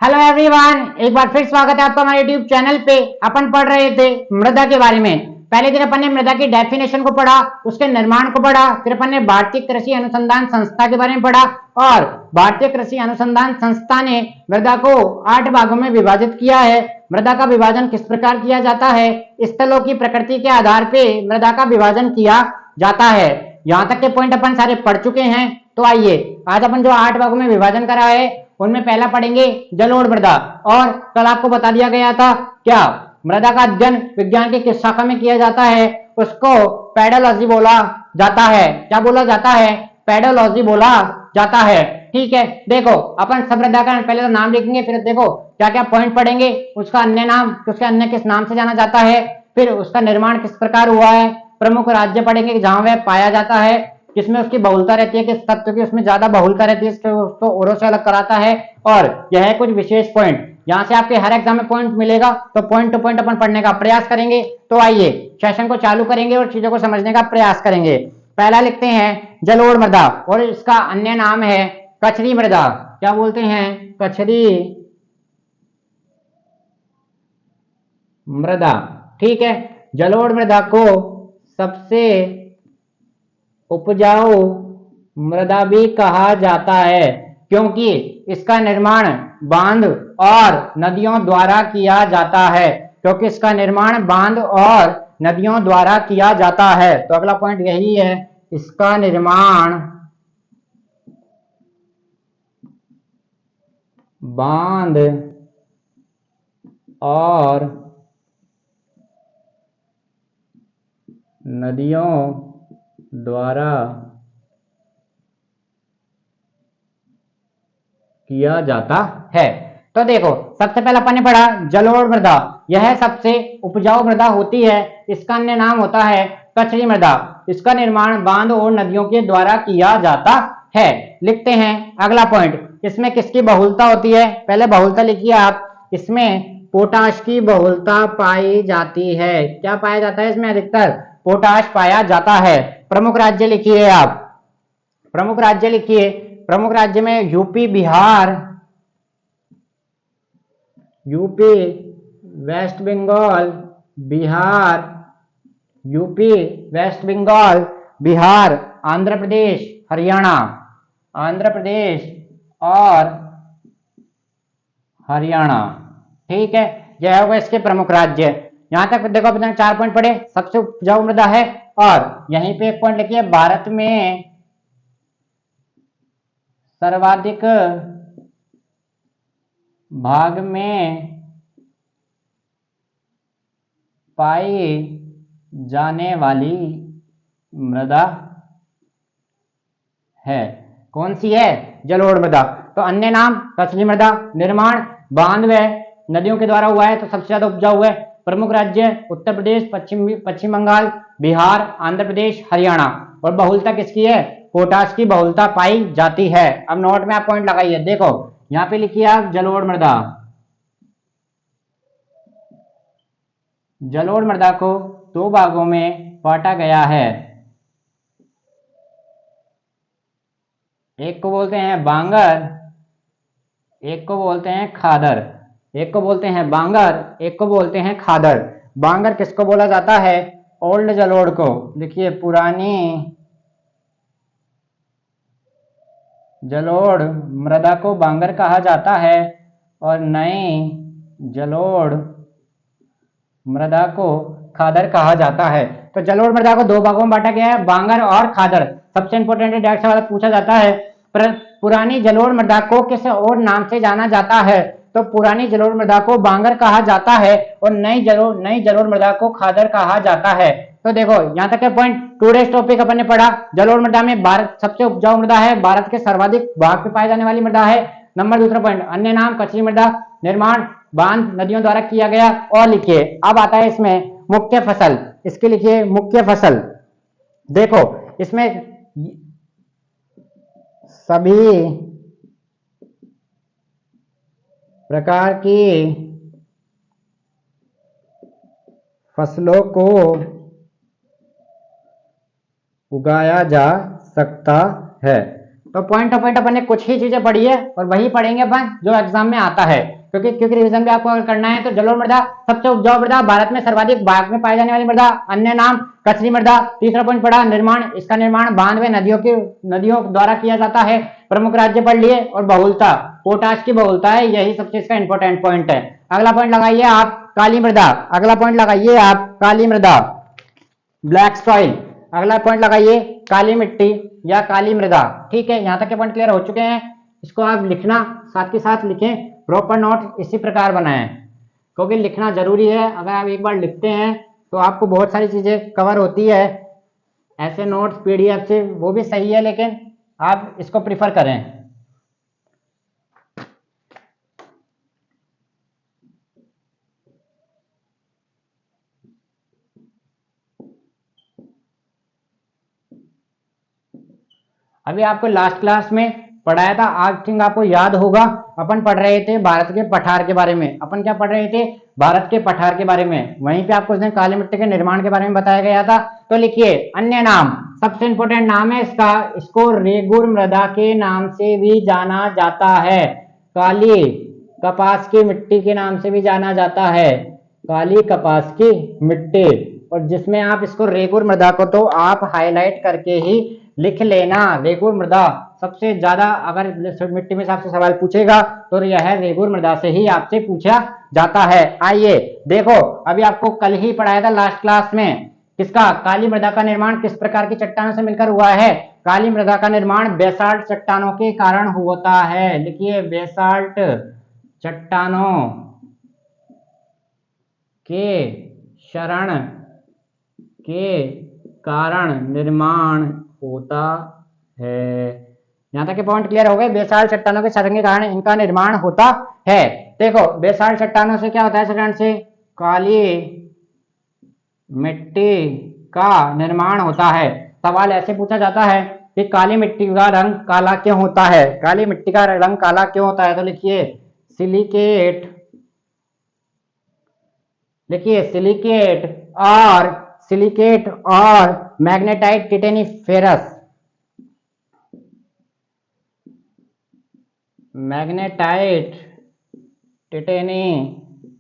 Hello everyone, एक बार फिर स्वागत है आपका हमारे यूट्यूब चैनल पे। अपन पढ़ रहे थे मृदा के बारे में। पहले दिन अपन ने मृदा की डेफिनेशन को पढ़ा, उसके निर्माण को पढ़ा, फिर अपन ने भारतीय कृषि अनुसंधान संस्था के बारे में पढ़ा। और भारतीय कृषि अनुसंधान संस्था ने मृदा को 8 भागों में विभाजित किया है। मृदा का विभाजन किस प्रकार किया जाता है, स्थलों की प्रकृति के आधार पे मृदा का विभाजन किया जाता है। यहाँ तक के पॉइंट अपन सारे पढ़ चुके हैं। तो आइए आज अपन जो 8 भागों में विभाजन करा है उनमें पहला पढ़ेंगे जलोढ़ मृदा। और कल आपको बता दिया गया था क्या मृदा का अध्ययन विज्ञान की किस शाखा में किया जाता है, उसको पेडोलॉजी बोला जाता है। क्या बोला जाता है? पेडोलॉजी बोला जाता है। ठीक है, देखो अपन सब मृदा का पहले तो नाम लिखेंगे, फिर देखो क्या क्या पॉइंट पढ़ेंगे, उसका अन्य नाम, उसके अन्य किस नाम से जाना जाता है, फिर उसका निर्माण किस प्रकार हुआ है, प्रमुख राज्य पढ़ेंगे जहां वह पाया जाता है, किसमें उसकी बहुलता रहती है, किस तत्व की उसमें ज्यादा बहुलता रहती है, उसको औरों से अलग कराता है। और यह है कुछ विशेष पॉइंट, यहाँ से आपके हर एग्जाम में पॉइंट मिलेगा, तो पॉइंट टू पॉइंट अपन पढ़ने का प्रयास करेंगे। तो आइए सेशन को चालू करेंगे और चीजों को समझने का प्रयास करेंगे। पहला लिखते हैं जलोढ़ मृदा और इसका अन्य नाम है कचरी मृदा। क्या बोलते हैं? कचरी मृदा। ठीक है, जलोढ़ मृदा को सबसे उपजाऊ मृदा भी कहा जाता है क्योंकि इसका निर्माण बांध और नदियों द्वारा किया जाता है। क्योंकि इसका निर्माण बांध और नदियों द्वारा किया जाता है। तो अगला पॉइंट यही है, इसका निर्माण बांध और नदियों द्वारा किया जाता है। तो देखो सबसे पहले अपन ने पढ़ा जलोढ़ मृदा, यह सबसे उपजाऊ मृदा होती है। इसका अन्य नाम होता है कचरी मृदा। इसका निर्माण बांध और नदियों के द्वारा किया जाता है। लिखते हैं अगला पॉइंट, इसमें किसकी बहुलता होती है? पहले बहुलता लिखिए आप। इसमें पोटाश की बहुलता पाई जाती है। क्या पाया जाता है? इसमें अधिकतर पोटाश पाया जाता है। प्रमुख राज्य लिखिए आप। प्रमुख राज्य लिखिए। प्रमुख राज्य में UP, Bihar, UP, West Bengal, Bihar, UP, West Bengal, Bihar, Andhra Pradesh, Haryana, Andhra Pradesh और हरियाणा। ठीक है, यह होगा इसके प्रमुख राज्य। यहां तक देखो अपने 4 पॉइंट पढ़े, सबसे उपजाऊ मृदा है। और यहीं पे एक पॉइंट लिखिए, भारत में सर्वाधिक भाग में पाई जाने वाली मृदा है। कौन सी है? जलोढ़ मृदा। तो अन्य नाम कचरी मृदा। निर्माण बांध व नदियों के द्वारा हुआ है, तो सबसे ज्यादा उपजाऊ है। प्रमुख राज्य उत्तर प्रदेश, पश्चिम बंगाल, बिहार, आंध्र प्रदेश, हरियाणा। और बहुलता किसकी है? पोटाश की बहुलता पाई जाती है। अब नोट में आप पॉइंट लगाइए। देखो यहाँ पे लिखिए आप जलोढ़ मृदा। जलोढ़ मृदा को 2 भागों में बांटा गया है। एक को बोलते हैं बांगर, एक को बोलते हैं खादर। एक को बोलते हैं बांगर, एक को बोलते हैं खादर। बांगर किसको बोला जाता है? ओल्ड जलोढ़ को। देखिए पुरानी जलोढ़ मृदा को बांगर कहा जाता है और नई जलोढ़ मृदा को खादर कहा जाता है। तो जलोढ़ मृदा को 2 भागों में बांटा गया है, बांगर और खादर। सबसे इंपॉर्टेंट डायरेक्ट सवाल पूछा जाता है, पुरानी जलोढ़ मृदा को किस और नाम से जाना जाता है? तो पुरानी जलोढ़ मृदा को बांगर कहा जाता है और नई जलोढ़ मृदा को खादर कहा जाता है। तो देखो यहाँ तक के पॉइंट। टूडेज टॉपिक अपन ने पढ़ा, जलोढ़ मृदा में भारत सबसे उपजाऊ मृदा है, भारत के सर्वाधिक भाग पे पाए जाने वाली मृदा है। नंबर दूसरा पॉइंट, अन्य नाम कचरी मृदा। निर्माण बांध नदियों द्वारा किया गया। और लिखिए अब आता है इसमें मुख्य फसल। इसके लिखिए मुख्य फसल। देखो इसमें सभी प्रकार की फसलों को उगाया जा सकता है। तो पॉइंट टू पॉइंट अपन ने कुछ ही चीजें पढ़ी है और वही पढ़ेंगे अपन जो एग्जाम में आता है, क्योंकि रिवीजन भी आपको अगर करना है। तो जलोढ़ मृदा सबसे उपजाऊ मृदा, भारत में सर्वाधिक भाग में पाई जाने वाली मृदा, अन्य नाम कचरी मृदा। तीसरा पॉइंट पढ़ा निर्माण, इसका निर्माण बांध व नदियों द्वारा किया जाता है। प्रमुख राज्य पढ़ लिए और बहुलता, पोटाश की बहुलता है, यही सबसे इसका इंपॉर्टेंट पॉइंट है। अगला पॉइंट लगाइए आप काली मृदा, अगला पॉइंट लगाइए आप काली मृदा, ब्लैक सॉइल। अगला पॉइंट लगाइए काली मिट्टी या काली मृदा। ठीक है, यहां तक के पॉइंट क्लियर हो चुके हैं। इसको आप लिखना, साथ के साथ लिखें, प्रॉपर नोट इसी प्रकार बनाएं, क्योंकि लिखना जरूरी है। अगर आप एक बार लिखते हैं तो आपको बहुत सारी चीजें कवर होती है। ऐसे नोट्स पीडीएफ से वो भी सही है, लेकिन आप इसको प्रिफर करें। अभी आपको लास्ट क्लास में पढ़ाया था, आई थिंक आपको याद होगा, अपन पढ़ रहे थे भारत के पठार के बारे में। अपन क्या पढ़ रहे थे? भारत के पठार के बारे में। वहीं पे आपको उसने काली मिट्टी के निर्माण के बारे में बताया गया था। तो लिखिए अन्य नाम, सबसे इंपॉर्टेंट नाम है इसका, इसको रेगुर मृदा के नाम से भी जाना जाता है, काली कपास की मिट्टी के नाम से भी जाना जाता है, काली कपास की मिट्टी। और जिसमें आप इसको रेगुर मृदा को तो आप हाईलाइट करके ही लिख लेना। रेगुर मृदा सबसे ज्यादा, अगर मिट्टी में आपसे सवाल पूछेगा तो यह रेगुर मृदा से ही आपसे पूछा जाता है। आइए देखो, अभी आपको कल ही पढ़ाया था लास्ट क्लास में, किसका? काली मृदा का निर्माण किस प्रकार की चट्टानों से मिलकर हुआ है? काली मृदा का निर्माण बेसाल्ट चट्टानों के कारण होता है। लिखिए बेसाल्ट चट्टानों के शरण के कारण निर्माण होता है। यहां तक के पॉइंट क्लियर हो गए? बेसाल्ट चट्टानों के क्षरण के कारण इनका निर्माण होता है। देखो बेसाल्ट चट्टानों से क्या होता है? क्षरण से काली मिट्टी का निर्माण होता है। सवाल ऐसे पूछा जाता है कि काली मिट्टी का रंग काला क्यों होता है? काली मिट्टी का रंग काला क्यों होता है? तो लिखिए सिलिकेट, लिखिए सिलिकेट और मैग्नेटाइट टिटेनीफेरस, मैग्नेटाइट टिटेनीफेरस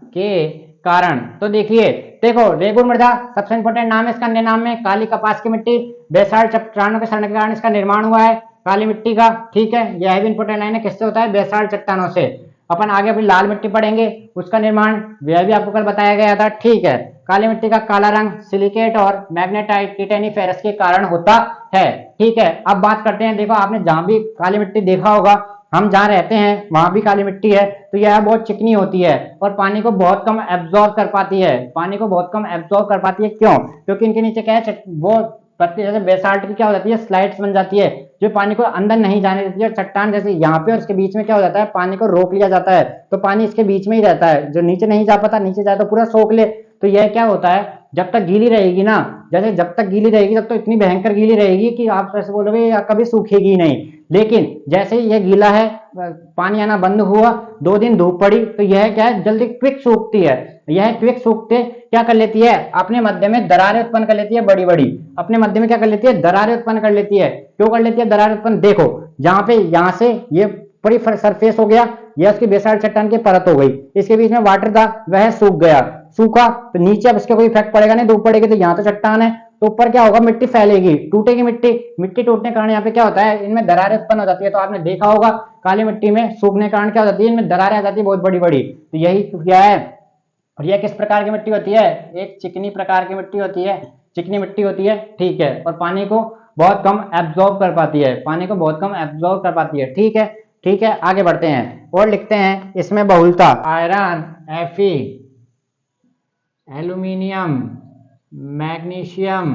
के कारण। तो देखिए, देखो रेगुर मृदा सबसे इंपॉर्टेंट नाम है इसका, अन्य नाम में काली कपास की मिट्टी, बेसाल्ट चट्टानों के क्षरण के कारण इसका निर्माण हुआ है काली मिट्टी का। ठीक है, यह भी इंपॉर्टेंट लाइन है, किससे होता है? बेसाल्ट चट्टानों से। अपन आगे अपनी लाल मिट्टी पढ़ेंगे, उसका निर्माण वह भी आपको कल बताया गया था। ठीक है, काली मिट्टी का काला रंग सिलिकेट और मैग्नेटाइट टिटेनीफेरस के कारण होता है। ठीक है, अब बात करते हैं, देखो आपने जहां भी काली मिट्टी देखा होगा, हम जहां रहते हैं वहां भी काली मिट्टी है, तो यह बहुत चिकनी होती है और पानी को बहुत कम एब्जॉर्ब कर पाती है। पानी को बहुत कम एब्जॉर्ब कर पाती है, क्यों? क्योंकि इनके नीचे क्या है, वो पत्ती जैसे बेसाल्ट की क्या हो जाती है, स्लाइड्स बन जाती है, जो पानी को अंदर नहीं जाने देती है। और चट्टान जैसे यहाँ पे और इसके बीच में क्या हो जाता है, पानी को रोक लिया जाता है, तो पानी इसके बीच में ही रहता है, जो नीचे नहीं जा पाता, नीचे जाए तो पूरा सोख ले। तो यह क्या होता है, जब तक गीली रहेगी ना, जैसे जब तक गीली रहेगी तब तो इतनी भयंकर गीली रहेगी कि आप ऐसे बोलोगे कभी सूखेगी नहीं। लेकिन जैसे ही यह गीला है, पानी आना बंद हुआ, 2 दिन धूप पड़ी, तो यह क्या है, जल्दी क्विक सूखती है। यह क्विक सूखते क्या कर लेती है, अपने मध्य में दरारें उत्पन्न कर लेती है, बड़ी बड़ी अपने मध्य में क्या कर लेती है, दरारें उत्पन्न कर लेती है। क्यों कर लेती है दरारें उत्पन्न? देखो जहां पे, यहां से ये पूरी सरफेस हो गया, यह उसकी बेसाल्ट चट्टान की परत हो गई, इसके बीच में वाटर था, वह सूख गया, सूखा तो नीचे अब इसका कोई इफेक्ट पड़ेगा नहीं, धूप पड़ेगी तो यहाँ तो चट्टान है, तो ऊपर क्या होगा, मिट्टी फैलेगी, टूटेगी मिट्टी, मिट्टी टूटने के कारण यहाँ पे क्या होता है, इनमें दरारें उत्पन्न हो जाती है। तो आपने देखा होगा काली मिट्टी में सूखने के कारण क्या हो जाती है, इनमें दरारें आ जाती है बहुत बड़ी बड़ी। तो यही क्या है, और यह किस प्रकार की मिट्टी होती है, एक चिकनी प्रकार की मिट्टी होती है, चिकनी मिट्टी होती है। ठीक है, और पानी को बहुत कम एब्जॉर्ब कर पाती है, पानी को बहुत कम एब्जॉर्ब कर पाती है। ठीक है, ठीक है, आगे बढ़ते हैं और लिखते हैं इसमें बहुलता, आयरन, Fe, एल्यूमिनियम, मैग्नीशियम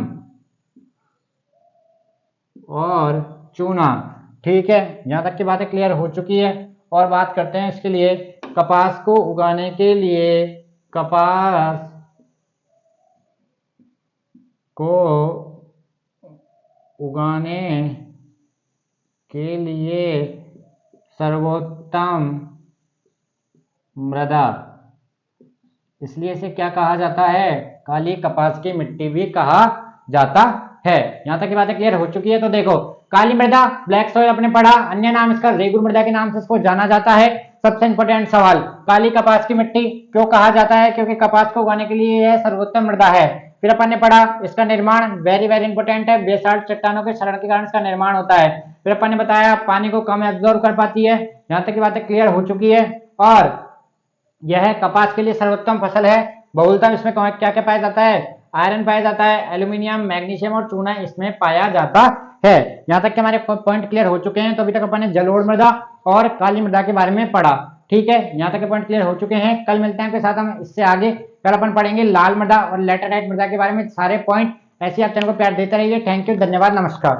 और चूना। ठीक है, यहां तक की बातें क्लियर हो चुकी है। और बात करते हैं इसके लिए, कपास को उगाने के लिए, कपास को उगाने के लिए सर्वोत्तम मृदा, इसलिए इसे क्या कहा जाता है, काली कपास की मिट्टी भी कहा जाता है। यहाँ तक की बातें क्लियर हो चुकी है। तो देखो, काली मृदा ब्लैक सॉइल अपने पढ़ा, अन्य नाम इसका रेगुर मृदा के नाम से इसको जाना जाता है। सबसे इंपॉर्टेंट सवाल, काली कपास की मिट्टी क्यों कहा जाता है? क्योंकि कपास को उगाने के लिए यह सर्वोत्तम मृदा है। फिर अपन ने पढ़ा इसका निर्माण वेरी वेरी इंपॉर्टेंट है, बेसाल्ट चट्टानों के क्षरण के कारण इसका निर्माण होता है। फिर अपन ने बताया पानी को कम एब्जॉर्ब कर पाती है। यहाँ तक की बातें क्लियर हो चुकी है। और यह कपास के लिए सर्वोत्तम फसल है। बहुलतम इसमें क्या क्या पाया जाता है? आयरन पाया जाता है, एल्यूमिनियम, मैग्नीशियम और चूना इसमें पाया जाता है। यहाँ तक के हमारे पॉइंट क्लियर हो चुके हैं। तो अभी तक अपन ने जलोढ़ मृदा और काली मृदा के बारे में पढ़ा। ठीक है, यहाँ तक के पॉइंट क्लियर हो चुके हैं। कल मिलते हैं आपके साथ हम इससे आगे। कल अपन पढ़ेंगे लाल मृदा और लैटेराइट मृदा के बारे में सारे पॉइंट। ऐसे आप चैनल को प्यार देते रहिए। थैंक यू, धन्यवाद, नमस्कार।